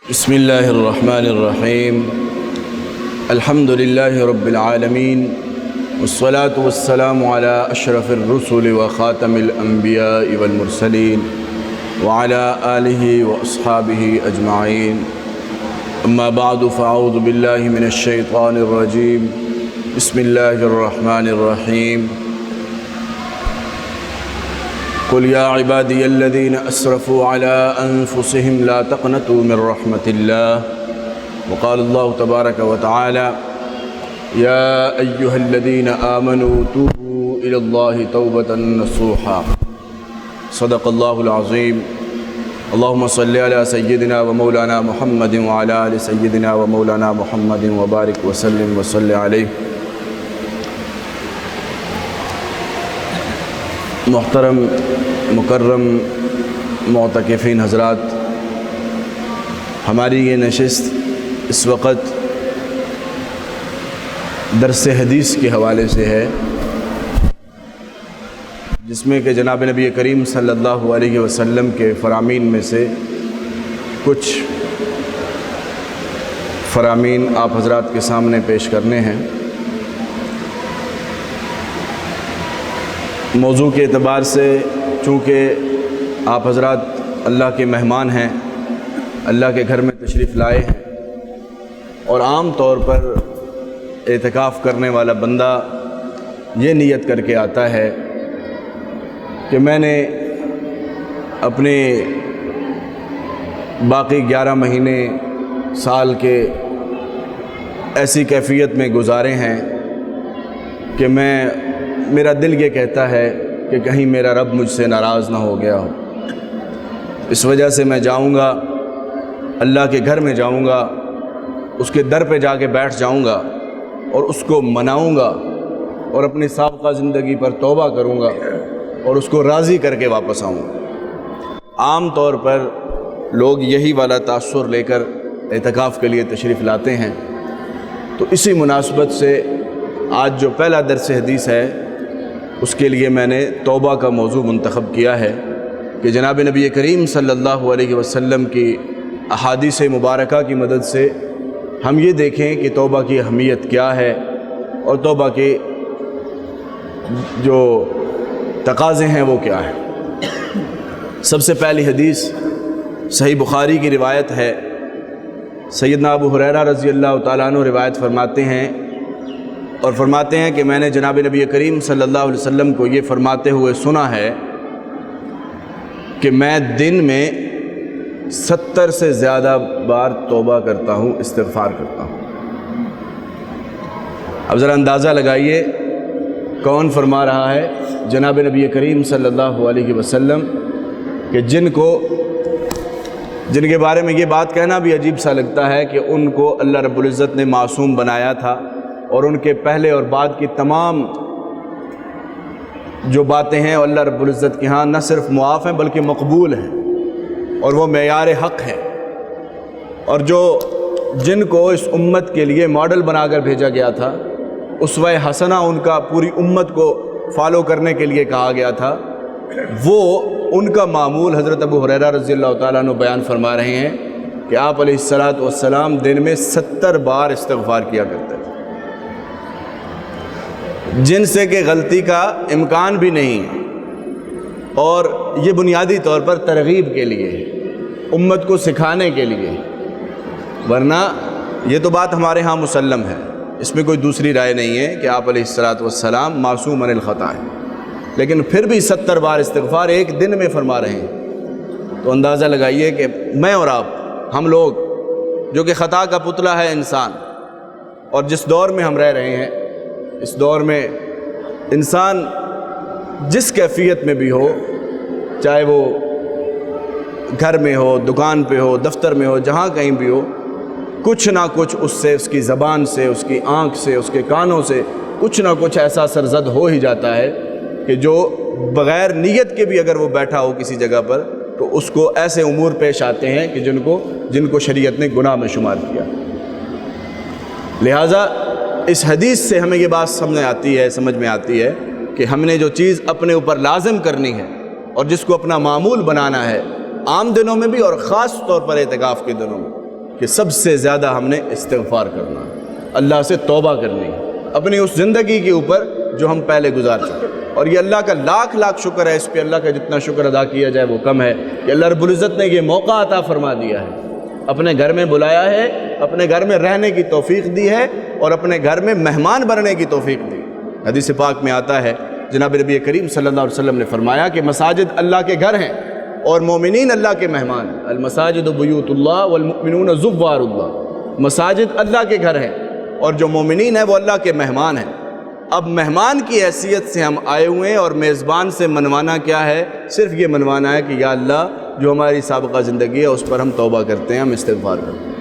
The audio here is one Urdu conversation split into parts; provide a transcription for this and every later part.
بسم اللہ الرحمن الرحیم الحمد للہ رب العالمین والصلاة والسلام علی اشرف الرسل وخاتم الانبیاء والمرسلین وعلی آلہ واصحابہ اجمعین اما بعد فاعوذ باللہ من الشیطان الرجیم بسم اللہ الرحمن الرحیم قل یا عبادی الذین اسرفوا علی انفسهم لا تقنطوا من رحمت اللہ وقال اللہ تبارک وتعالی یا ایہا الذین آمنوا توبوا الی اللہ توبة نصوحا صدق اللہ العظیم اللہم صلی علی سیدنا و مولانا محمد وعلی آل سیدنا و مولانا محمد وبارک وسلم وصلی علیہ۔ محترم مکرم معتکفین حضرات، ہماری یہ نشست اس وقت درس حدیث کے حوالے سے ہے، جس میں کہ جناب نبی کریم صلی اللہ علیہ وسلم کے فرامین میں سے کچھ فرامین آپ حضرات کے سامنے پیش کرنے ہیں۔ موضوع کے اعتبار سے چونکہ آپ حضرات اللہ کے مہمان ہیں، اللہ کے گھر میں تشریف لائے ہیں، اور عام طور پر اعتکاف کرنے والا بندہ یہ نیت کر کے آتا ہے کہ میں نے اپنے باقی 11 مہینے سال کے ایسی کیفیت میں گزارے ہیں کہ میرا دل یہ کہتا ہے کہ کہیں میرا رب مجھ سے ناراض نہ ہو گیا ہو، اس وجہ سے میں جاؤں گا، اللہ کے گھر میں جاؤں گا، اس کے در پہ جا کے بیٹھ جاؤں گا اور اس کو مناؤں گا اور اپنی سابقہ زندگی پر توبہ کروں گا اور اس کو راضی کر کے واپس آؤں گا۔ عام طور پر لوگ یہی والا تاثر لے کر اعتکاف کے لیے تشریف لاتے ہیں، تو اسی مناسبت سے آج جو پہلا درس حدیث ہے اس کے لیے میں نے توبہ کا موضوع منتخب کیا ہے کہ جناب نبی کریم صلی اللہ علیہ وسلم کی احادیث مبارکہ کی مدد سے ہم یہ دیکھیں کہ توبہ کی اہمیت کیا ہے اور توبہ کے جو تقاضے ہیں وہ کیا ہیں۔ سب سے پہلی حدیث صحیح بخاری کی روایت ہے، سیدنا ابو ہریرہ رضی اللہ تعالیٰ عنہ روایت فرماتے ہیں اور فرماتے ہیں کہ میں نے جناب نبی کریم صلی اللہ علیہ وسلم کو یہ فرماتے ہوئے سنا ہے کہ میں دن میں 70 سے زیادہ بار توبہ کرتا ہوں، استغفار کرتا ہوں۔ اب ذرا اندازہ لگائیے کون فرما رہا ہے؟ جناب نبی کریم صلی اللہ علیہ وسلم، کہ جن کے بارے میں یہ بات کہنا بھی عجیب سا لگتا ہے کہ ان کو اللہ رب العزت نے معصوم بنایا تھا، اور ان کے پہلے اور بعد کی تمام جو باتیں ہیں اللہ رب العزت کے ہاں نہ صرف معاف ہیں بلکہ مقبول ہیں اور وہ معیار حق ہیں، اور جن کو اس امت کے لیے ماڈل بنا کر بھیجا گیا تھا، اسوہ حسنہ ان کا پوری امت کو فالو کرنے کے لیے کہا گیا تھا، وہ ان کا معمول حضرت ابو ہریرہ رضی اللہ تعالیٰ عنہ بیان فرما رہے ہیں کہ آپ علیہ السلام دن میں 70 بار استغفار کیا کرتے تھے، جن سے کہ غلطی کا امکان بھی نہیں ہے، اور یہ بنیادی طور پر ترغیب کے لیے ہے، امت کو سکھانے کے لیے، ورنہ یہ تو بات ہمارے ہاں مسلم ہے، اس میں کوئی دوسری رائے نہیں ہے کہ آپ علیہ السلام معصوم عن الخطا ہیں، لیکن پھر بھی 70 بار استغفار ایک دن میں فرما رہے ہیں، تو اندازہ لگائیے کہ میں اور آپ، ہم لوگ جو کہ خطا کا پتلا ہے انسان، اور جس دور میں ہم رہ رہے ہیں، اس دور میں انسان جس کیفیت میں بھی ہو، چاہے وہ گھر میں ہو، دکان پہ ہو، دفتر میں ہو، جہاں کہیں بھی ہو، کچھ نہ کچھ اس سے، اس کی زبان سے، اس کی آنکھ سے، اس کے کانوں سے کچھ نہ کچھ ایسا سرزد ہو ہی جاتا ہے کہ جو بغیر نیت کے بھی اگر وہ بیٹھا ہو کسی جگہ پر تو اس کو ایسے امور پیش آتے ہیں کہ جن کو شریعت نے گناہ میں شمار کیا۔ لہٰذا اس حدیث سے ہمیں یہ بات سمجھ میں آتی ہے کہ ہم نے جو چیز اپنے اوپر لازم کرنی ہے اور جس کو اپنا معمول بنانا ہے، عام دنوں میں بھی اور خاص طور پر اعتکاف کے دنوں میں، کہ سب سے زیادہ ہم نے استغفار کرنا، اللہ سے توبہ کرنی اپنی اس زندگی کے اوپر جو ہم پہلے گزار چکے. اور یہ اللہ کا لاکھ لاکھ شکر ہے، اس پہ اللہ کا جتنا شکر ادا کیا جائے وہ کم ہے کہ اللہ رب العزت نے یہ موقع عطا فرما دیا ہے، اپنے گھر میں بلایا ہے، اپنے گھر میں رہنے کی توفیق دی ہے اور اپنے گھر میں مہمان بننے کی توفیق دی. حدیث پاک میں آتا ہے جناب نبی کریم صلی اللہ علیہ وسلم نے فرمایا کہ مساجد اللہ کے گھر ہیں اور مومنین اللہ کے مہمان. المساجد بیوت اللہ والمؤمنون زوار اللہ، مساجد اللہ کے گھر ہیں اور جو مومنین ہیں وہ اللہ کے مہمان ہیں. اب مہمان کی حیثیت سے ہم آئے ہوئے ہیں اور میزبان سے منوانا کیا ہے؟ صرف یہ منوانا ہے کہ یا اللہ جو ہماری سابقہ زندگی ہے اس پر ہم توبہ کرتے ہیں، ہم استغفار کرتے ہیں.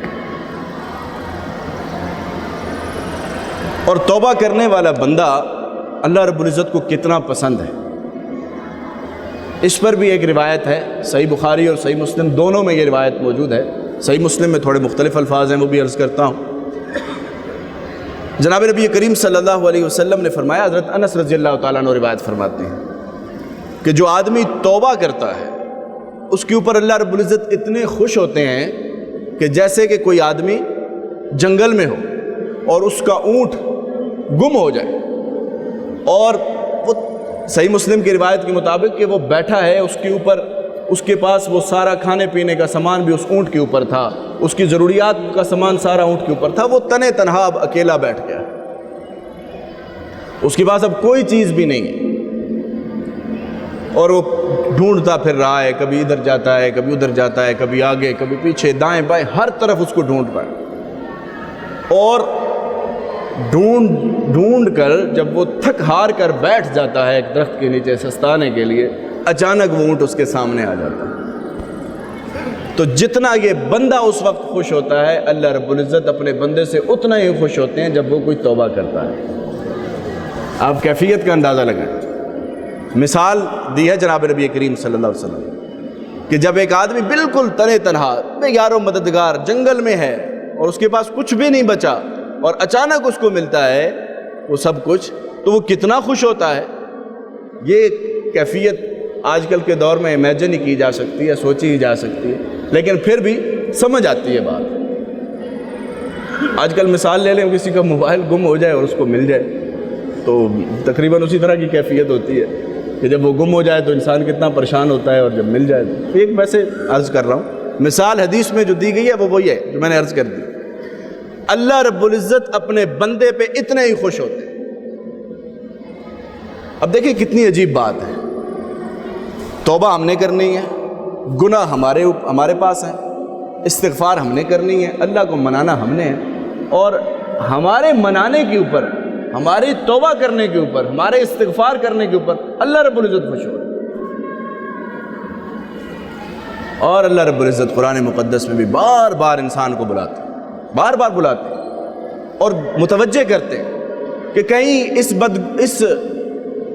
اور توبہ کرنے والا بندہ اللہ رب العزت کو کتنا پسند ہے، اس پر بھی ایک روایت ہے. صحیح بخاری اور صحیح مسلم دونوں میں یہ روایت موجود ہے. صحیح مسلم میں تھوڑے مختلف الفاظ ہیں، وہ بھی عرض کرتا ہوں. جناب نبی کریم صلی اللہ علیہ وسلم نے فرمایا، حضرت انس رضی اللہ تعالیٰ عنہ روایت فرماتے ہیں کہ جو آدمی توبہ کرتا ہے اس کے اوپر اللہ رب العزت اتنے خوش ہوتے ہیں کہ جیسے کہ کوئی آدمی جنگل میں ہو اور اس کا اونٹ گم ہو جائے اور وہ صحیح مسلم کی روایت کے مطابق کہ وہ بیٹھا ہے، اس کے اوپر اس کے پاس وہ سارا کھانے پینے کا سامان بھی اس اونٹ کے اوپر تھا، اس کی ضروریات کا سامان سارا اونٹ کے اوپر تھا، وہ تنے تنہا اب اکیلا بیٹھ گیا، اس کے پاس اب کوئی چیز بھی نہیں ہے اور وہ ڈھونڈتا پھر رہا ہے، کبھی ادھر جاتا ہے، کبھی ادھر جاتا ہے، کبھی آگے کبھی پیچھے دائیں بائیں ہر طرف اس کو ڈھونڈ پائے. اور ڈھونڈ کر جب وہ تھک ہار کر بیٹھ جاتا ہے ایک درخت کے نیچے سستانے کے لیے، اچانک وہ اونٹ اس کے سامنے آ جاتا ہے. تو جتنا یہ بندہ اس وقت خوش ہوتا ہے، اللہ رب العزت اپنے بندے سے اتنا ہی خوش ہوتے ہیں جب وہ کوئی توبہ کرتا ہے. آپ کیفیت کا اندازہ لگائیں. مثال دی ہے جناب نبی کریم صلی اللہ علیہ وسلم کہ جب ایک آدمی بالکل تنے تنہا بے یار و مددگار جنگل میں ہے اور اس کے پاس کچھ بھی نہیں بچا اور اچانک اس کو ملتا ہے وہ سب کچھ، تو وہ کتنا خوش ہوتا ہے. یہ کیفیت آج کل کے دور میں امیجن ہی کی جا سکتی ہے، سوچی ہی جا سکتی ہے، لیکن پھر بھی سمجھ آتی ہے بات. آج کل مثال لے لیں، کسی کا موبائل گم ہو جائے اور اس کو مل جائے تو تقریباً اسی طرح کی کیفیت ہوتی ہے کہ جب وہ گم ہو جائے تو انسان کتنا پریشان ہوتا ہے اور جب مل جائے تو ایک ویسے عرض کر رہا ہوں مثال حدیث میں جو دی گئی ہے وہ وہی ہے جو میں نے عرض کر دی. اللہ رب العزت اپنے بندے پہ اتنے ہی خوش ہوتے ہیں. اب دیکھیں کتنی عجیب بات ہے. توبہ ہم نے کرنی ہے، گناہ ہمارے پاس ہیں، استغفار ہم نے کرنی ہے، اللہ کو منانا ہم نے ہے، اور ہمارے منانے کے اوپر، ہماری توبہ کرنے کے اوپر، ہمارے استغفار کرنے کے اوپر اللہ رب العزت خوش ہو رہا ہے. اور اللہ رب العزت قرآن مقدس میں بھی بار بار انسان کو بلاتے ہیں، بار بار بلاتے ہیں اور متوجہ کرتے ہیں کہ کہیں اس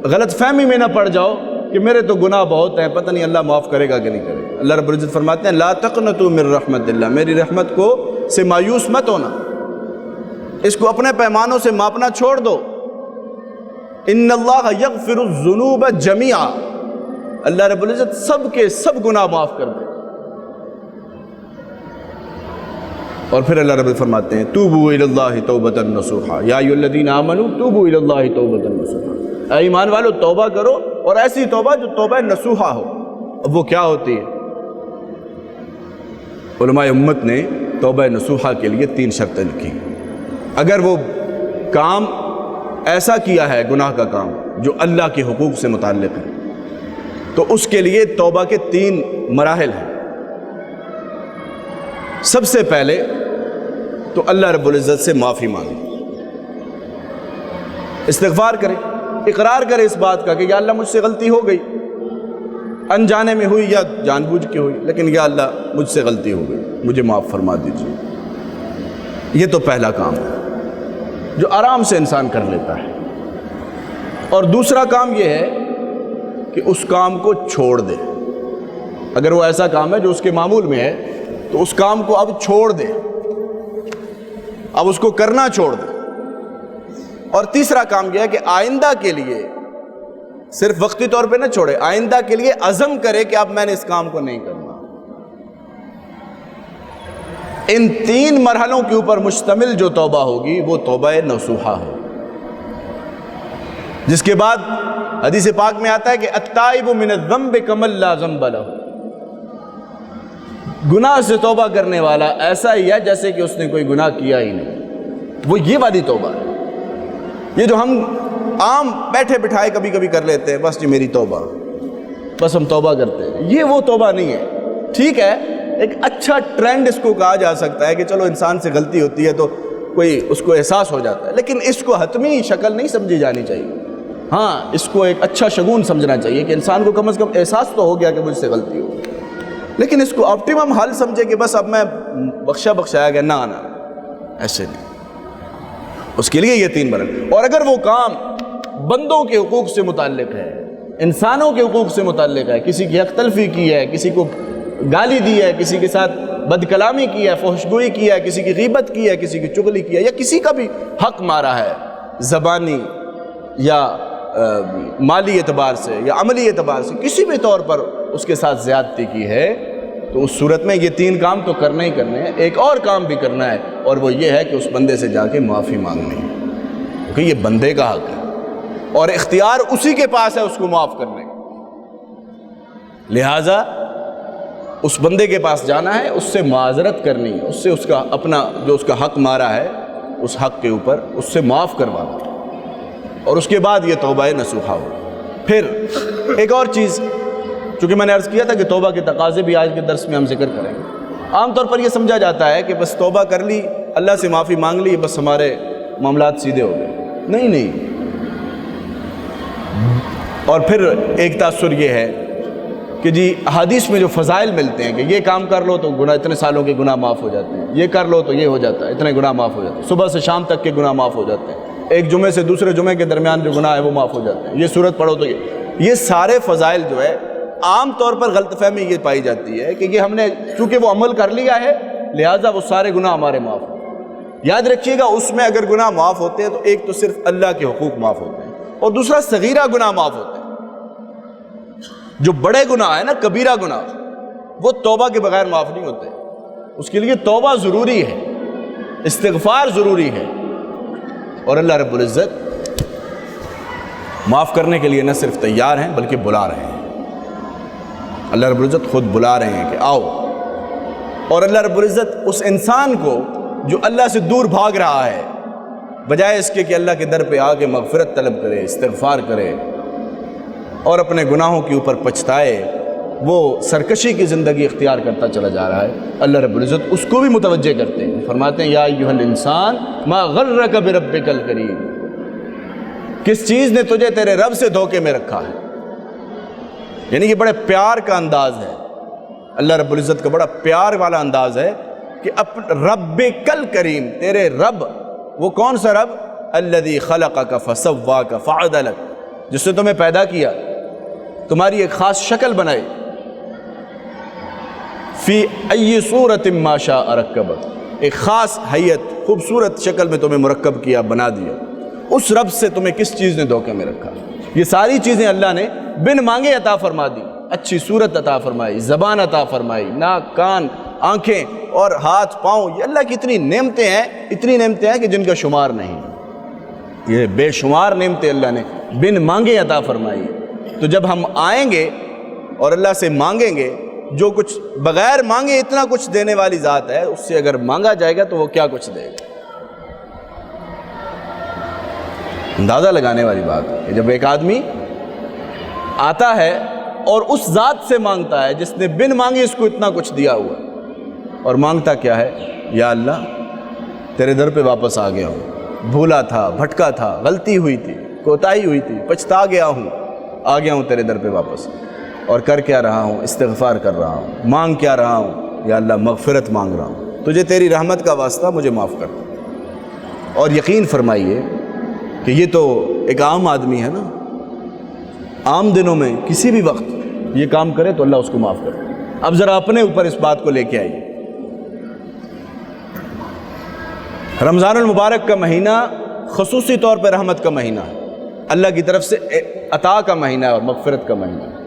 غلط فہمی میں نہ پڑ جاؤ کہ میرے تو گناہ بہت ہیں، پتہ نہیں اللہ معاف کرے گا کہ نہیں کرے گا. اللہ رب العزت فرماتے ہیں لا تقنطوا من رحمت اللہ، میری رحمت سے مایوس مت ہونا، اس کو اپنے پیمانوں سے ماپنا چھوڑ دو. ان اللہ یغفر الذنوب جميعا، اللہ رب العزت سب کے سب گناہ معاف کر دے. اور پھر اللہ رب العزت فرماتے ہیں توبوا الی اللہ توبۃ نصوحا یا ایھا الذین آمنوا توبوا الی اللہ توبۃ نصوحا، اے ایمان والو توبہ کرو اور ایسی توبہ جو توبہ نصوحا ہو. اب وہ کیا ہوتی ہے؟ علماء امت نے توبہ نصوحا کے لیے 3 شرطیں لکھی. اگر وہ کام ایسا کیا ہے، گناہ کا کام جو اللہ کے حقوق سے متعلق ہے، تو اس کے لیے توبہ کے 3 مراحل ہیں. سب سے پہلے تو اللہ رب العزت سے معافی مانگے، استغفار کرے، اقرار کرے اس بات کا کہ یا اللہ مجھ سے غلطی ہو گئی، انجانے میں ہوئی یا جان بوجھ کے ہوئی، لیکن یا اللہ مجھ سے غلطی ہو گئی، مجھے معاف فرما دیجیے. یہ تو پہلا کام ہے جو آرام سے انسان کر لیتا ہے. اور دوسرا کام یہ ہے کہ اس کام کو چھوڑ دے. اگر وہ ایسا کام ہے جو اس کے معمول میں ہے تو اس کام کو اب چھوڑ دے، اب اس کو کرنا چھوڑ دے. اور تیسرا کام یہ ہے کہ آئندہ کے لیے صرف وقتی طور پہ نہ چھوڑے، آئندہ کے لیے عزم کرے کہ اب میں نے اس کام کو نہیں کرنا. ان 3 مرحلوں کے اوپر مشتمل جو توبہ ہوگی وہ توبہ نصوحہ ہے، جس کے بعد حدیث پاک میں آتا ہے کہ التائب من الذنب کمن لا ذنب لہ، گناہ سے توبہ کرنے والا ایسا ہی ہے جیسے کہ اس نے کوئی گناہ کیا ہی نہیں، وہ یہ والی توبہ ہے۔ یہ جو ہم عام بیٹھے بٹھائے کبھی کبھی کر لیتے ہیں، بس جی میری توبہ، بس ہم توبہ کرتے ہیں، یہ وہ توبہ نہیں ہے۔ ٹھیک ہے، ایک اچھا ٹرینڈ اس کو کہا جا سکتا ہے کہ چلو انسان سے غلطی ہوتی ہے تو کوئی اس کو احساس ہو جاتا ہے، لیکن اس کو حتمی شکل نہیں سمجھی جانی چاہیے۔ ہاں، اس کو ایک اچھا شگون سمجھنا چاہیے کہ انسان کو کم از کم احساس تو ہو گیا کہ مجھ سے غلطی ہو، لیکن اس کو آپٹیمم حل سمجھے کہ بس اب میں بخشایا گیا، نہ ایسے نہیں۔ اس کے لیے یہ 3 مرحلے، اور اگر وہ کام بندوں کے حقوق سے متعلق ہے، انسانوں کے حقوق سے متعلق ہے، کسی کی حق تلفی کی ہے، کسی کو گالی دی ہے، کسی کے ساتھ بد کلامی کی ہے، فحش گوئی کی ہے، کسی کی غیبت کی ہے، کسی کی چغلی کی ہے، یا کسی کا بھی حق مارا ہے زبانی یا مالی اعتبار سے یا عملی اعتبار سے، کسی بھی طور پر اس کے ساتھ زیادتی کی ہے، تو اس صورت میں یہ 3 کام تو کرنے ہی کرنے ہیں۔ ایک اور کام بھی کرنا ہے، اور وہ یہ ہے کہ اس بندے سے جا کے معافی مانگنی ہے، کیونکہ یہ بندے کا حق ہے اور اختیار اسی کے پاس ہے اس کو معاف کرنے کا۔ لہٰذا اس بندے کے پاس جانا ہے، اس سے معذرت کرنی ہے، اس سے اس کا اپنا جو اس کا حق مارا ہے اس حق کے اوپر اس سے معاف کروانا، اور اس کے بعد یہ توبہ نصوحہ ہو۔ پھر ایک اور چیز، چونکہ میں نے عرض کیا تھا کہ توبہ کے تقاضے بھی آج کے درس میں ہم ذکر کریں گے۔ عام طور پر یہ سمجھا جاتا ہے کہ بس توبہ کر لی، اللہ سے معافی مانگ لی، بس ہمارے معاملات سیدھے ہو گئے۔ نہیں، اور پھر ایک تاثر یہ ہے کہ جی احادیث میں جو فضائل ملتے ہیں کہ یہ کام کر لو تو گناہ، اتنے سالوں کے گناہ معاف ہو جاتے ہیں، یہ کر لو تو یہ ہو جاتا ہے، اتنے گناہ معاف ہو جاتے ہیں، صبح سے شام تک کے گناہ معاف ہو جاتے ہیں، ایک جمعے سے دوسرے جمعے کے درمیان جو گناہ ہے وہ معاف ہو جاتے ہیں، یہ سورت پڑھو تو یہ سارے فضائل جو ہے عام طور پر غلط فہمی یہ پائی جاتی ہے کہ یہ ہم نے چونکہ وہ عمل کر لیا ہے لہٰذا وہ سارے گناہ ہمارے معاف ہو۔ یاد رکھیے گا، اس میں اگر گناہ معاف ہوتے ہیں تو ایک تو صرف اللہ کے حقوق معاف ہوتے ہیں، اور دوسرا صغیرہ گناہ معاف ہوتے ہیں۔ جو بڑے گناہ ہے نا، کبیرہ گناہ، وہ توبہ کے بغیر معاف نہیں ہوتے، اس کے لیے توبہ ضروری ہے، استغفار ضروری ہے، اور اللہ رب العزت معاف کرنے کے لیے نہ صرف تیار ہیں بلکہ بلا رہے ہیں۔ اللہ رب العزت خود بلا رہے ہیں کہ آؤ، اور اللہ رب العزت اس انسان کو جو اللہ سے دور بھاگ رہا ہے، بجائے اس کے کہ اللہ کے در پہ آ کے مغفرت طلب کرے، استغفار کرے اور اپنے گناہوں کے اوپر پچھتائے، وہ سرکشی کی زندگی اختیار کرتا چلا جا رہا ہے۔ اللہ رب العزت اس کو بھی متوجہ کرتے ہیں، فرماتے ہیں یا ایھا الانسان ما غرک بربک الکریم، کس چیز نے تجھے تیرے رب سے دھوکے میں رکھا ہے؟ یعنی یہ بڑے پیار کا انداز ہے، اللہ رب العزت کا بڑا پیار والا انداز ہے کہ ربک الکریم، تیرے رب، وہ کون سا رب؟ الذی خلقک فسواک فعدلک، جس نے تمہیں پیدا کیا، تمہاری ایک خاص شکل بنائی، فی ای صورت ما شاء رکبک، ایک خاص حیت، خوبصورت شکل میں تمہیں مرکب کیا، بنا دیا۔ اس رب سے تمہیں کس چیز نے دھوکے میں رکھا؟ یہ ساری چیزیں اللہ نے بن مانگے عطا فرما دی، اچھی صورت عطا فرمائی، زبان عطا فرمائی، ناک، کان، آنکھیں اور ہاتھ پاؤں، یہ اللہ کی اتنی نعمتیں ہیں، اتنی نعمتیں ہیں کہ جن کا شمار نہیں، یہ بے شمار نعمتیں اللہ نے بن مانگے عطا فرمائی۔ تو جب ہم آئیں گے اور اللہ سے مانگیں گے، جو کچھ بغیر مانگے اتنا کچھ دینے والی ذات ہے، اس سے اگر مانگا جائے گا تو وہ کیا کچھ دے گا؟ اندازہ لگانے والی بات ہے۔ جب ایک آدمی آتا ہے اور اس ذات سے مانگتا ہے جس نے بن مانگے اس کو اتنا کچھ دیا ہوا، اور مانگتا کیا ہے؟ یا اللہ تیرے در پہ واپس آ گیا ہوں، بھولا تھا، بھٹکا تھا، غلطی ہوئی تھی، کوتاہی ہوئی تھی، پچھتا گیا ہوں، آ گیا ہوں تیرے در پہ واپس، اور کر کیا رہا ہوں؟ استغفار کر رہا ہوں، مانگ کیا رہا ہوں؟ یا اللہ مغفرت مانگ رہا ہوں، تجھے تیری رحمت کا واسطہ مجھے معاف کر۔ اور یقین فرمائیے کہ یہ تو ایک عام آدمی ہے نا، عام دنوں میں کسی بھی وقت یہ کام کرے تو اللہ اس کو معاف کرے۔ اب ذرا اپنے اوپر اس بات کو لے کے آئیے۔ رمضان المبارک کا مہینہ خصوصی طور پہ رحمت کا مہینہ ہے، اللہ کی طرف سے عطا کا مہینہ ہے اور مغفرت کا مہینہ ہے۔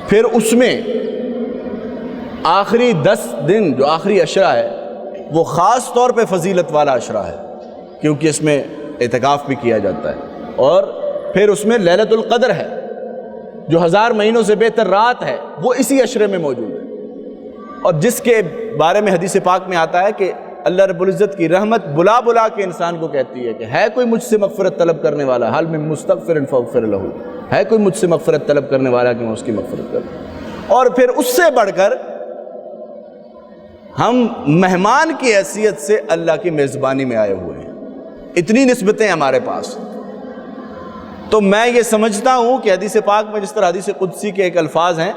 پھر اس میں آخری 10 دن جو آخری عشرہ ہے، وہ خاص طور پہ فضیلت والا عشرہ ہے، کیونکہ اس میں اعتکاف بھی کیا جاتا ہے، اور پھر اس میں لیلۃ القدر ہے جو 1000 مہینوں سے بہتر رات ہے، وہ اسی عشرے میں موجود ہے، اور جس کے بارے میں حدیث پاک میں آتا ہے کہ اللہ رب العزت کی رحمت بلا بلا کے انسان کو کہتی ہے کہ ہے کوئی مجھ سے مغفرت طلب کرنے والا، حل من مستغفر فاغفر لہ، ہے کوئی مجھ سے مغفرت طلب کرنے والا کہ میں اس کی مغفرت کروں۔ اور پھر اس سے بڑھ کر ہم مہمان کی حیثیت سے اللہ کی میزبانی میں آئے ہوئے ہیں، اتنی نسبتیں ہمارے پاس۔ تو میں یہ سمجھتا ہوں کہ حدیث پاک میں جس طرح حدیث قدسی کے ایک الفاظ ہیں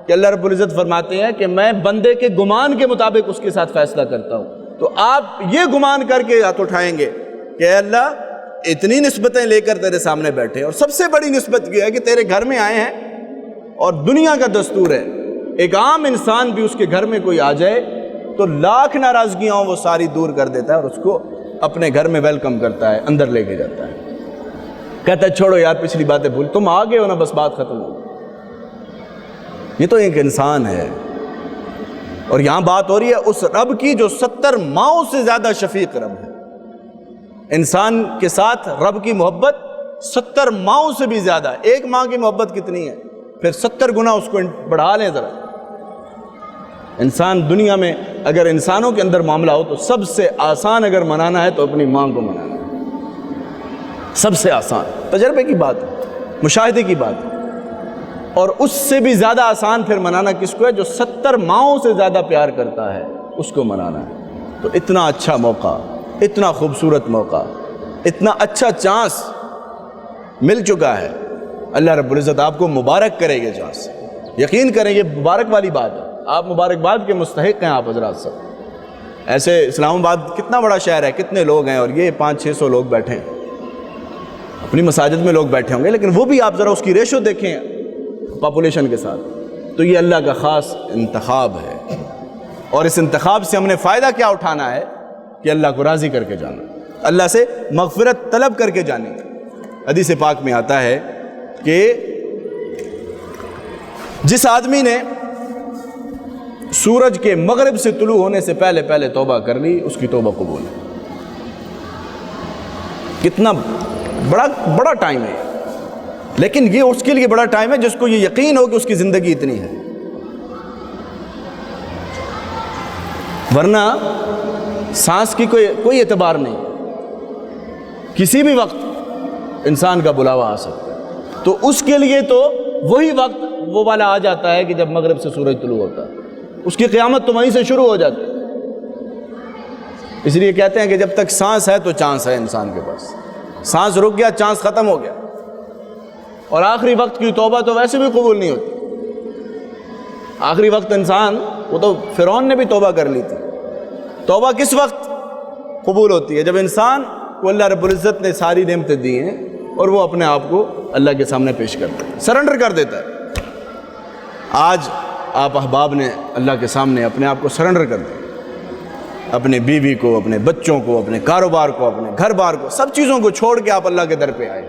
کہ اللہ رب العزت فرماتے ہیں کہ میں بندے کے گمان کے مطابق اس کے ساتھ فیصلہ کرتا ہوں، تو آپ یہ گمان کر کے ہاتھ اٹھائیں گے کہ اے اللہ اتنی نسبتیں لے کر تیرے سامنے بیٹھے، اور سب سے بڑی نسبت یہ ہے کہ تیرے گھر میں آئے ہیں، اور دنیا کا دستور ہے ایک عام انسان بھی اس کے گھر میں کوئی آ جائے تو لاکھ ناراضگیاں ہوں وہ ساری دور کر دیتا ہے اور اس کو اپنے گھر میں ویلکم کرتا ہے، اندر لے کے جاتا ہے، کہتا ہے چھوڑو یار پچھلی باتیں بھول، تم آ گئے ہو نا، بس بات ختم ہو۔ یہ تو ایک انسان ہے، اور یہاں بات ہو رہی ہے اس رب کی جو 70 ماؤں سے زیادہ شفیق رب ہے۔ انسان کے ساتھ رب کی محبت 70 ماؤں سے بھی زیادہ ہے۔ ایک ماں کی محبت کتنی ہے؟ پھر 70 گنا اس کو بڑھا لیں ذرا۔ انسان دنیا میں اگر انسانوں کے اندر معاملہ ہو تو سب سے آسان اگر منانا ہے تو اپنی ماں کو منانا ہے، سب سے آسان، تجربے کی بات ہے، مشاہدے کی بات ہے۔ اور اس سے بھی زیادہ آسان پھر منانا کس کو ہے؟ جو 70 ماؤں سے زیادہ پیار کرتا ہے، اس کو منانا ہے۔ تو اتنا اچھا موقع، اتنا خوبصورت موقع، اتنا اچھا چانس مل چکا ہے، اللہ رب العزت آپ کو مبارک کرے گا چانس، یقین کریں یہ مبارک والی بات ہے، آپ مبارکباد کے مستحق ہیں آپ حضرات سب۔ ایسے اسلام آباد کتنا بڑا شہر ہے، کتنے لوگ ہیں، اور یہ 500-600 لوگ بیٹھے ہیں، اپنی مساجد میں لوگ بیٹھے ہوں گے، لیکن وہ بھی آپ ذرا اس کی ریشو دیکھیں پاپولیشن کے ساتھ، تو یہ اللہ کا خاص انتخاب ہے، اور اس انتخاب سے ہم نے فائدہ کیا اٹھانا ہے کہ اللہ کو راضی کر کے جانا، اللہ سے مغفرت طلب کر کے جانی۔ حدیث پاک میں آتا ہے کہ جس آدمی نے سورج کے مغرب سے طلوع ہونے سے پہلے پہلے توبہ کر لی، اس کی توبہ قبول ہے۔ کتنا بڑا ٹائم ہے، لیکن یہ اس کے لیے بڑا ٹائم ہے جس کو یہ یقین ہو کہ اس کی زندگی اتنی ہے، ورنہ سانس کی کوئی اعتبار نہیں، کسی بھی وقت انسان کا بلاوا آ سکتا ہے۔ تو اس کے لیے تو وہی وقت وہ والا آ جاتا ہے کہ جب مغرب سے سورج طلوع ہوتا ہے، اس کی قیامت تو وہیں سے شروع ہو جاتی ہے۔ اس لیے کہتے ہیں کہ جب تک سانس ہے تو چانس ہے انسان کے پاس، سانس رک گیا چانس ختم ہو گیا۔ اور آخری وقت کی توبہ تو ویسے بھی قبول نہیں ہوتی، آخری وقت انسان، وہ تو فرعون نے بھی توبہ کر لی تھی۔ توبہ کس وقت قبول ہوتی ہے؟ جب انسان کو اللہ رب العزت نے ساری نعمتیں دی ہیں اور وہ اپنے آپ کو اللہ کے سامنے پیش کرتا ہے، سرنڈر کر دیتا ہے۔ آج آپ احباب نے اللہ کے سامنے اپنے آپ کو سرنڈر کر دیا، اپنے بیوی کو، اپنے بچوں کو، اپنے کاروبار کو، اپنے گھر بار کو، سب چیزوں کو چھوڑ کے آپ اللہ کے در پہ آئے،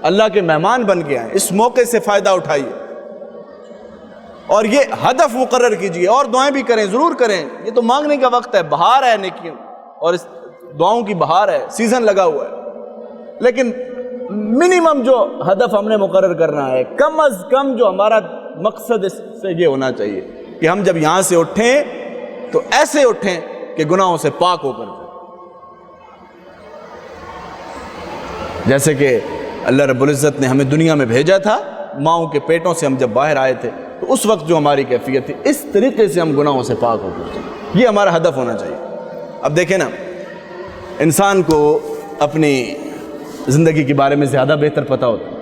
اللہ کے مہمان بن کے آئے۔ اس موقع سے فائدہ اٹھائیے اور یہ ہدف مقرر کیجیے، اور دعائیں بھی کریں، ضرور کریں، یہ تو مانگنے کا وقت ہے، بہار ہے نیکیوں اور اس دعاؤں کی بہار ہے، سیزن لگا ہوا ہے، لیکن منیمم جو ہدف ہم نے مقرر کرنا ہے، کم از کم جو ہمارا مقصد اس سے یہ ہونا چاہیے کہ ہم جب یہاں سے اٹھیں تو ایسے اٹھیں کہ گناہوں سے پاک ہو کر جائیں۔ جیسے کہ اللہ رب العزت نے ہمیں دنیا میں بھیجا تھا، ماؤں کے پیٹوں سے ہم جب باہر آئے تھے تو اس وقت جو ہماری کیفیت تھی، اس طریقے سے ہم گناہوں سے پاک ہو کر جائیں، یہ ہمارا ہدف ہونا چاہیے۔ اب دیکھیں نا، انسان کو اپنی زندگی کے بارے میں زیادہ بہتر پتہ ہوتا ہے۔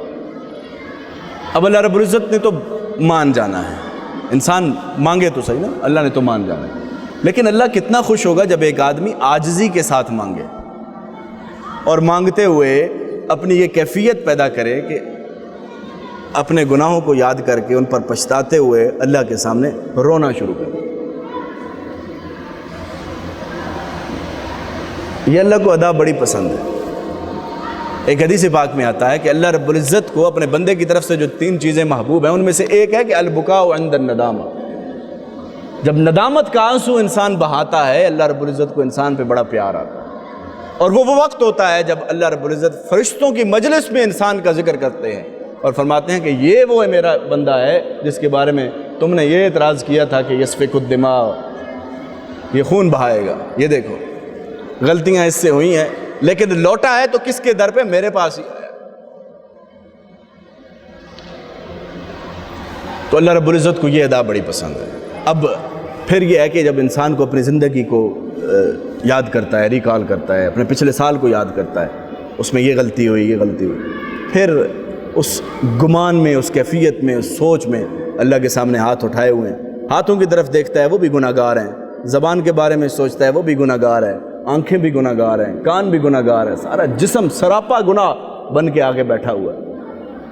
اب اللہ رب العزت نے تو مان جانا ہے، انسان مانگے تو صحیح نا، اللہ نے تو مان جانا ہے، لیکن اللہ کتنا خوش ہوگا جب ایک آدمی عاجزی کے ساتھ مانگے اور مانگتے ہوئے اپنی یہ کیفیت پیدا کرے کہ اپنے گناہوں کو یاد کر کے ان پر پچھتاتے ہوئے اللہ کے سامنے رونا شروع کرے۔ یہ اللہ کو ادا بڑی پسند ہے۔ ایک حدیث پاک میں آتا ہے کہ اللہ رب العزت کو اپنے بندے کی طرف سے جو 3 چیزیں محبوب ہیں ان میں سے ایک ہے کہ البکاء عند الندامہ، جب ندامت کا آنسو انسان بہاتا ہے اللہ رب العزت کو انسان پہ بڑا پیار آتا ہے، اور وہ وقت ہوتا ہے جب اللہ رب العزت فرشتوں کی مجلس میں انسان کا ذکر کرتے ہیں اور فرماتے ہیں کہ یہ وہ میرا بندہ ہے جس کے بارے میں تم نے یہ اعتراض کیا تھا کہ یسفک الدماء، یہ خون بہائے گا، یہ دیکھو غلطیاں اس سے ہوئی ہیں لیکن لوٹا ہے تو کس کے در پہ؟ میرے پاس ہی آیا۔ تو اللہ رب العزت کو یہ ادا بڑی پسند ہے۔ اب پھر یہ ہے کہ جب انسان کو اپنی زندگی کو یاد کرتا ہے، ریکال کرتا ہے، اپنے پچھلے سال کو یاد کرتا ہے، اس میں یہ غلطی ہوئی، یہ غلطی ہوئی، پھر اس گمان میں، اس کیفیت میں، اس سوچ میں اللہ کے سامنے ہاتھ اٹھائے ہوئے ہیں، ہاتھوں کی طرف دیکھتا ہے وہ بھی گناہ گار ہیں، زبان کے بارے میں سوچتا ہے وہ بھی گناہ گار ہے، آنکھیں بھی گناہ گار ہیں، کان بھی گناہ گار ہے، سارا جسم سراپا گناہ بن کے آگے بیٹھا ہوا ہے،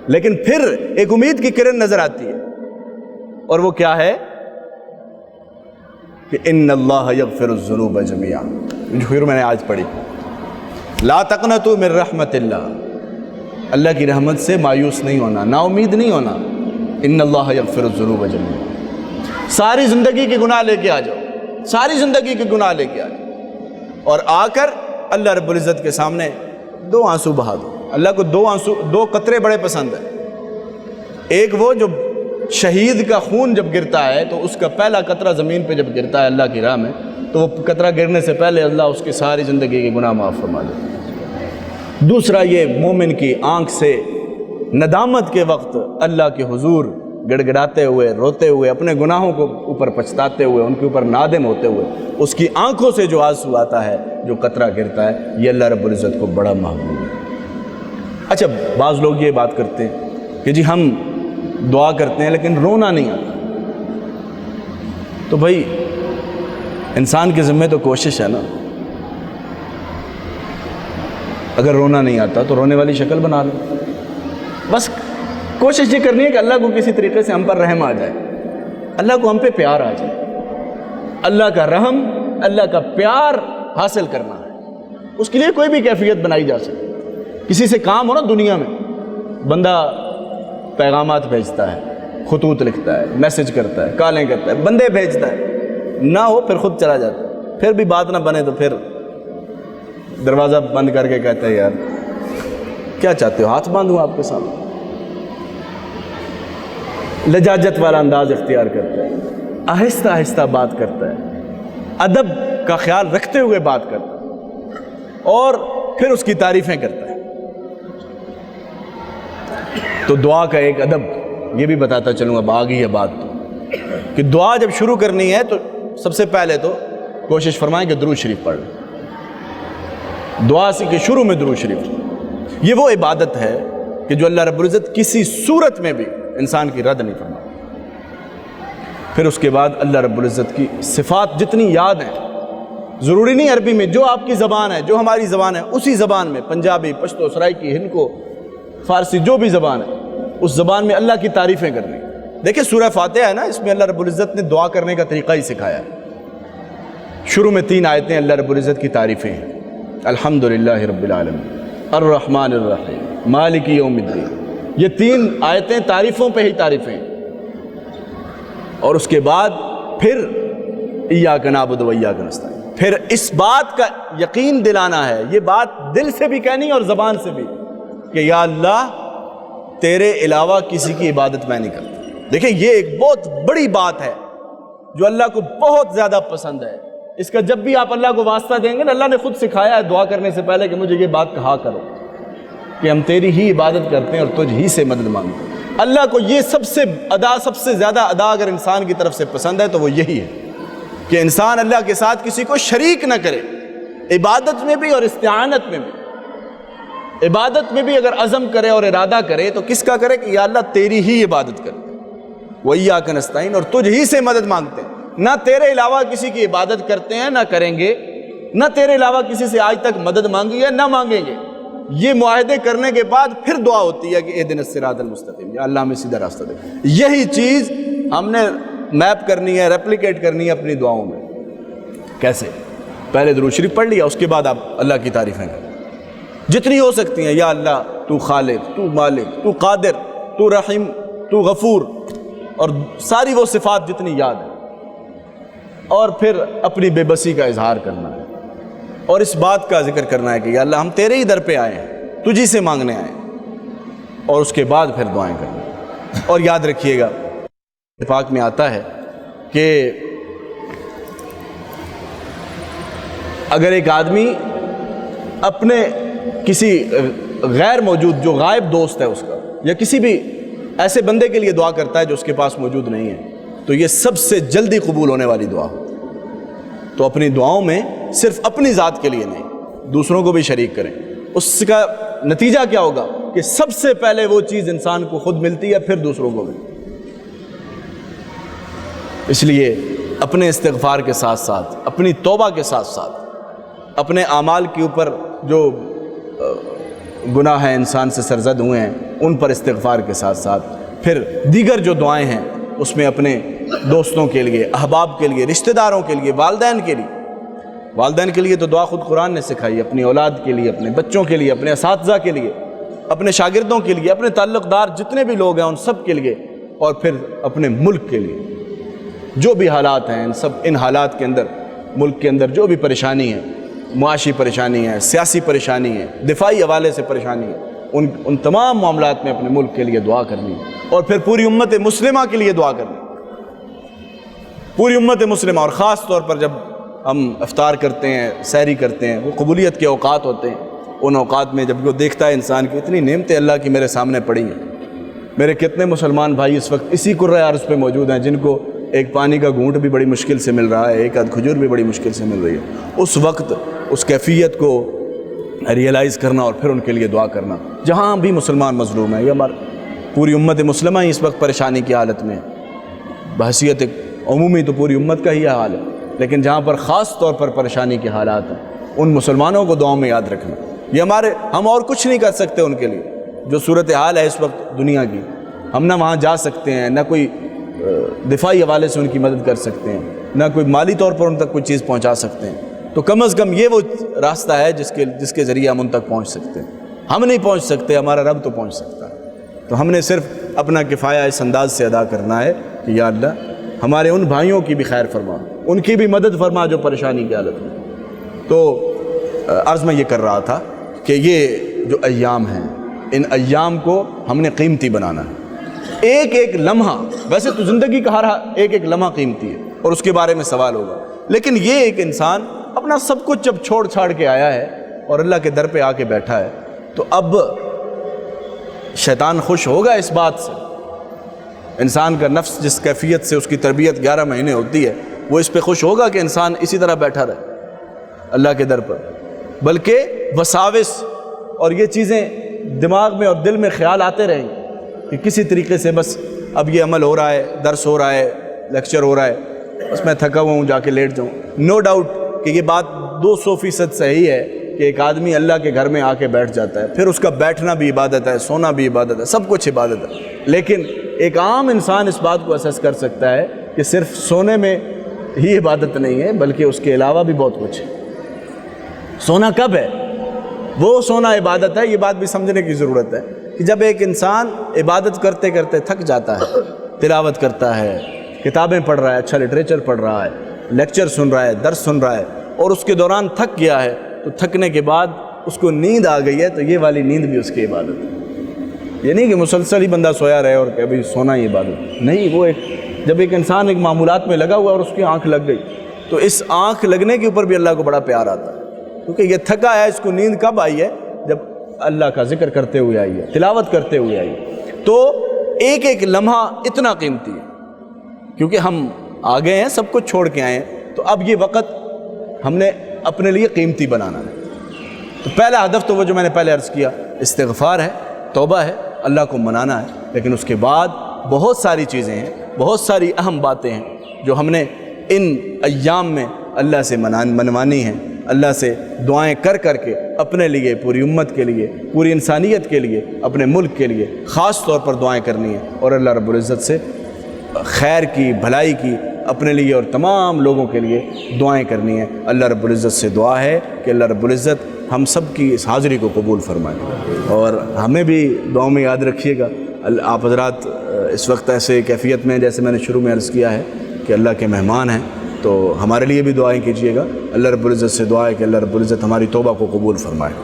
لیکن پھر ایک امید کی کرن نظر آتی ہے، اور وہ کیا ہے کہ ان اللہ یغفر الذنوب جميعا، جو پھر میں نے آج پڑھی، لا تقنطوا من رحمت اللہ، اللہ کی رحمت سے مایوس نہیں ہونا، نا امید نہیں ہونا، ان اللہ یغفر الذنوب جميعا، ساری زندگی کے گناہ لے کے آ جاؤ، ساری زندگی کے گناہ لے کے آ جاؤ، اور آ کر اللہ رب العزت کے سامنے دو آنسو بہا دو۔ اللہ کو دو قطرے بڑے پسند ہیں، ایک وہ جو شہید کا خون جب گرتا ہے تو اس کا پہلا قطرہ زمین پہ جب گرتا ہے اللہ کی راہ میں تو وہ قطرہ گرنے سے پہلے اللہ اس کی ساری زندگی کے گناہ معاف فرما دیتا ہے۔ دوسرا یہ مومن کی آنکھ سے ندامت کے وقت اللہ کے حضور گڑ گڑاتے ہوئے، روتے ہوئے، اپنے گناہوں کو اوپر پچھتاتے ہوئے، ان کے اوپر نادم ہوتے ہوئے اس کی آنکھوں سے جو آنسو آتا ہے، جو قطرہ گرتا ہے، یہ اللہ رب العزت کو بڑا محبوب ہے۔ اچھا، بعض لوگ یہ بات کرتے ہیں کہ جی ہم دعا کرتے ہیں لیکن رونا نہیں آتا، تو بھائی انسان کے ذمہ تو کوشش ہے نا، اگر رونا نہیں آتا تو رونے والی شکل بنا لو، بس کوشش یہ کرنی ہے کہ اللہ کو کسی طریقے سے ہم پر رحم آ جائے، اللہ کو ہم پہ پیار آ جائے، اللہ کا رحم، اللہ کا پیار حاصل کرنا ہے، اس کے لیے کوئی بھی کیفیت بنائی جا سکتی۔ کسی سے کام ہو نا دنیا میں، بندہ پیغامات بھیجتا ہے، خطوط لکھتا ہے، میسج کرتا ہے، کالیں کرتا ہے، بندے بھیجتا ہے، نہ ہو پھر خود چلا جاتا ہے، پھر بھی بات نہ بنے تو پھر دروازہ بند کر کے کہتا ہے یار کیا چاہتے ہو، ہاتھ باندھوں آپ کے سامنے، لجاجت والا انداز اختیار کرتا ہے، آہستہ آہستہ بات کرتا ہے، ادب کا خیال رکھتے ہوئے بات کرتا ہے، اور پھر اس کی تعریفیں کرتا ہے۔ تو دعا کا ایک ادب یہ بھی بتاتا چلوں، اب آ گئی ہے بات تو، کہ دعا جب شروع کرنی ہے تو سب سے پہلے تو کوشش فرمائیں کہ درود شریف پڑھ لیں، دعا سے کہ شروع میں درود شریف، یہ وہ عبادت ہے کہ جو اللہ رب العزت کسی صورت میں بھی انسان کی رد نہیں فرماتا۔ پھر اس کے بعد اللہ رب العزت کی صفات جتنی یاد ہیں، ضروری نہیں عربی میں، جو آپ کی زبان ہے، جو ہماری زبان ہے اسی زبان میں، پنجابی، پشتو، سرائکی، ہندکو، فارسی، جو بھی زبان ہے اس زبان میں اللہ کی تعریفیں کرنی۔ دیکھیں سورہ فاتحہ ہے نا، اس میں اللہ رب العزت نے دعا کرنے کا طریقہ ہی سکھایا ہے۔ شروع میں 3 آیتیں اللہ رب العزت کی تعریفیں ہیں، الحمدللہ رب العالمین، الرحمن الرحیم، مالک یوم الدین، یہ 3 آیتیں تعریفوں پہ ہی تعریفیں ہیں، اور اس کے بعد پھر ایاک نعبد و ایاک نستعین، پھر اس بات کا یقین دلانا ہے، یہ بات دل سے بھی کہنی اور زبان سے بھی، کہ یا اللہ تیرے علاوہ کسی کی عبادت میں نہیں کرتا۔ دیکھیں یہ ایک بہت بڑی بات ہے جو اللہ کو بہت زیادہ پسند ہے، اس کا جب بھی آپ اللہ کو واسطہ دیں گے نا، اللہ نے خود سکھایا ہے دعا کرنے سے پہلے کہ مجھے یہ بات کہا کرو کہ ہم تیری ہی عبادت کرتے ہیں اور تجھ ہی سے مدد مانگتے ہیں۔ اللہ کو یہ سب سے زیادہ ادا اگر انسان کی طرف سے پسند ہے تو وہ یہی ہے کہ انسان اللہ کے ساتھ کسی کو شریک نہ کرے، عبادت میں بھی اور استعانت میں بھی۔ عبادت میں بھی اگر عزم کرے اور ارادہ کرے تو کس کا کرے کہ یا اللہ تیری ہی عبادت کرتے ہیں، وَإِيَّاكَ نَسْتَعِينُ، اور تجھ ہی سے مدد مانگتے ہیں، نہ تیرے علاوہ کسی کی عبادت کرتے ہیں، نہ کریں گے، نہ تیرے علاوہ کسی سے آج تک مدد مانگی ہے، نہ مانگیں گے۔ یہ معاہدے کرنے کے بعد پھر دعا ہوتی ہے کہ اہدنا الصراط المستقیم، یا اللہ ہمیں سیدھا راستہ دے۔ یہی چیز ہم نے میپ کرنی ہے، ریپلیکیٹ کرنی ہے اپنی دعاؤں میں۔ کیسے؟ پہلے درود شریف پڑھ لیا، اس کے بعد آپ اللہ کی تعریفیں کریں جتنی ہو سکتی ہیں، یا اللہ تو خالق، تو مالک، تو قادر، تو رحیم، تو غفور، اور ساری وہ صفات جتنی یاد ہیں۔ اور پھر اپنی بے بسی کا اظہار کرنا ہے اور اس بات کا ذکر کرنا ہے کہ یا اللہ ہم تیرے ہی در پہ آئے ہیں، تجھی سے مانگنے آئے ہیں، اور اس کے بعد پھر دعائیں کرنا۔ اور یاد رکھیے گا اتفاق میں آتا ہے کہ اگر ایک آدمی اپنے کسی غیر موجود جو غائب دوست ہے اس کا یا کسی بھی ایسے بندے کے لیے دعا کرتا ہے جو اس کے پاس موجود نہیں ہے، تو یہ سب سے جلدی قبول ہونے والی دعا ہوتی ہے۔ تو اپنی دعاؤں میں صرف اپنی ذات کے لیے نہیں، دوسروں کو بھی شریک کریں۔ اس کا نتیجہ کیا ہوگا کہ سب سے پہلے وہ چیز انسان کو خود ملتی ہے، پھر دوسروں کو بھی۔ اس لیے اپنے استغفار کے ساتھ ساتھ، اپنی توبہ کے ساتھ ساتھ، اپنے اعمال کے اوپر جو گناہ ہیں انسان سے سرزد ہوئے ہیں ان پر استغفار کے ساتھ ساتھ پھر دیگر جو دعائیں ہیں اس میں اپنے دوستوں کے لیے، احباب کے لیے، رشتہ داروں کے لیے، والدین کے لیے تو دعا خود قرآن نے سکھائی، اپنی اولاد کے لیے، اپنے بچوں کے لیے، اپنے اساتذہ کے لیے، اپنے شاگردوں کے لیے، اپنے تعلق دار جتنے بھی لوگ ہیں ان سب کے لیے، اور پھر اپنے ملک کے لیے۔ جو بھی حالات ہیں ان حالات کے اندر، ملک کے اندر جو بھی پریشانی ہے، معاشی پریشانی ہے، سیاسی پریشانی ہے، دفاعی حوالے سے پریشانی ہے، ان تمام معاملات میں اپنے ملک کے لیے دعا کرنی ہے، اور پھر پوری امت مسلمہ کے لیے دعا کرنی ہے۔ پوری امت مسلمہ، اور خاص طور پر جب ہم افطار کرتے ہیں، سحری کرتے ہیں، وہ قبولیت کے اوقات ہوتے ہیں، ان اوقات میں جب وہ دیکھتا ہے انسان کی اتنی نعمتیں اللہ کی میرے سامنے پڑی ہیں، میرے کتنے مسلمان بھائی اس وقت اسی کرۂ ارض پہ موجود ہیں جن کو ایک پانی کا گھونٹ بھی بڑی مشکل سے مل رہا ہے، ایک آدھ کھجور بھی بڑی مشکل سے مل رہی ہے۔ اس وقت اس کیفیت کو ریئلائز کرنا اور پھر ان کے لیے دعا کرنا، جہاں بھی مسلمان مظلوم ہے، یہ ہماری پوری امت مسلمہ ہی اس وقت پریشانی کی حالت میں ہے، بحیثیت عمومی تو پوری امت کا ہی حال ہے، لیکن جہاں پر خاص طور پر پریشانی کے حالات ہیں ان مسلمانوں کو دعاؤں میں یاد رکھنا۔ یہ ہم اور کچھ نہیں کر سکتے ان کے لیے، جو صورتحال ہے اس وقت دنیا کی، ہم نہ وہاں جا سکتے ہیں، نہ کوئی دفاعی حوالے سے ان کی مدد کر سکتے ہیں، نہ کوئی مالی طور پر ان تک کوئی چیز پہنچا سکتے ہیں، تو کم از کم یہ وہ راستہ ہے جس کے ذریعے ہم ان تک پہنچ سکتے ہیں۔ ہم نہیں پہنچ سکتے، ہمارا رب تو پہنچ سکتا ہے۔ تو ہم نے صرف اپنا کفایہ اس انداز سے ادا کرنا ہے کہ یا اللہ ہمارے ان بھائیوں کی بھی خیر فرما، ان کی بھی مدد فرما جو پریشانی کی حالت میں۔ تو عرض میں یہ کر رہا تھا کہ یہ جو ایام ہیں ان ایام کو ہم نے قیمتی بنانا ہے۔ ایک ایک لمحہ، ویسے تو زندگی کا ہر ایک ایک لمحہ قیمتی ہے اور اس کے بارے میں سوال ہوگا، لیکن یہ ایک انسان اپنا سب کچھ جب چھوڑ چھاڑ کے آیا ہے اور اللہ کے در پہ آ کے بیٹھا ہے، تو اب شیطان خوش ہوگا اس بات سے۔ انسان کا نفس جس کیفیت سے اس کی تربیت 11 مہینے ہوتی ہے، وہ اس پہ خوش ہوگا کہ انسان اسی طرح بیٹھا رہے اللہ کے در پر، بلکہ وساوس اور یہ چیزیں دماغ میں اور دل میں خیال آتے رہیں گے کہ کسی طریقے سے بس اب یہ عمل ہو رہا ہے، درس ہو رہا ہے، لیکچر ہو رہا ہے، بس میں تھکا ہوا ہوں، جا کے لیٹ جاؤں۔ نو ڈاؤٹ کہ یہ بات 200% صحیح ہے کہ ایک آدمی اللہ کے گھر میں آ کے بیٹھ جاتا ہے، پھر اس کا بیٹھنا بھی عبادت ہے، سونا بھی عبادت ہے، سب کچھ عبادت ہے، لیکن ایک عام انسان اس بات کو اسیس کر سکتا ہے کہ صرف سونے میں ہی عبادت نہیں ہے بلکہ اس کے علاوہ بھی بہت کچھ ہے۔ سونا کب ہے؟ وہ سونا عبادت ہے، یہ بات بھی سمجھنے کی ضرورت ہے کہ جب ایک انسان عبادت کرتے کرتے تھک جاتا ہے، تلاوت کرتا ہے، کتابیں پڑھ رہا ہے، اچھا لٹریچر پڑھ رہا ہے، لیکچر سن رہا ہے، درس سن رہا ہے، اور اس کے دوران تھک گیا ہے، تو تھکنے کے بعد اس کو نیند آ گئی ہے، تو یہ والی نیند بھی اس کی عبادت ہے۔ یہ نہیں کہ مسلسل ہی بندہ سویا رہے اور کہ ابھی سونا ہی عبادت نہیں، وہ جب ایک انسان ایک معمولات میں لگا ہوا اور اس کی آنکھ لگ گئی، تو اس آنکھ لگنے کے اوپر بھی اللہ کو بڑا پیار آتا ہے، کیونکہ یہ تھکا ہے، اس کو نیند کب آئی ہے؟ جب اللہ کا ذکر کرتے ہوئے آئی ہے، تلاوت کرتے ہوئے آئی ہے۔ تو ایک ایک لمحہ اتنا قیمتی ہے، کیونکہ ہم آ گئے ہیں، سب کچھ چھوڑ کے آئے ہیں، تو اب یہ وقت ہم نے اپنے لیے قیمتی بنانا ہے۔ تو پہلا ہدف تو وہ جو میں نے پہلے عرض کیا، استغفار ہے، توبہ ہے، اللہ کو منانا ہے، لیکن اس کے بعد بہت ساری چیزیں ہیں، بہت ساری اہم باتیں ہیں جو ہم نے ان ایام میں اللہ سے منوانی ہیں، اللہ سے دعائیں کر کر کے اپنے لیے، پوری امت کے لیے، پوری انسانیت کے لیے، اپنے ملک کے لیے خاص طور پر دعائیں کرنی ہیں، اور اللہ رب العزت سے خیر کی، بھلائی کی اپنے لیے اور تمام لوگوں کے لیے دعائیں کرنی ہیں۔ اللہ رب العزت سے دعا ہے کہ اللہ رب العزت ہم سب کی اس حاضری کو قبول فرمائے، اور ہمیں بھی دعاؤں میں یاد رکھیے گا۔ آپ حضرات اس وقت ایسے کیفیت میں، جیسے میں نے شروع میں عرض کیا ہے، کہ اللہ کے مہمان ہیں، تو ہمارے لیے بھی دعائیں کیجیے گا. اللہ رب العزت سے دعا ہے کہ اللہ رب العزت ہماری توبہ کو قبول فرمائے،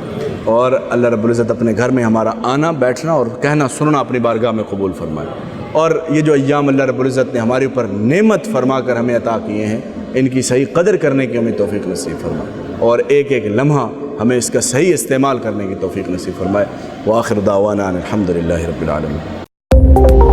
اور اللہ رب العزت اپنے گھر میں ہمارا آنا بیٹھنا اور کہنا سننا اپنی بارگاہ میں قبول فرمائے. اور یہ جو ایام اللہ رب العزت نے ہمارے اوپر نعمت فرما کر ہمیں عطا کیے ہیں، ان کی صحیح قدر کرنے کی ہمیں توفیق نصیب فرمائے، اور ایک ایک لمحہ ہمیں اس کا صحیح استعمال کرنے کی توفیق نصیب فرمائے. وآخر دعوانا الحمدللہ رب العالمین.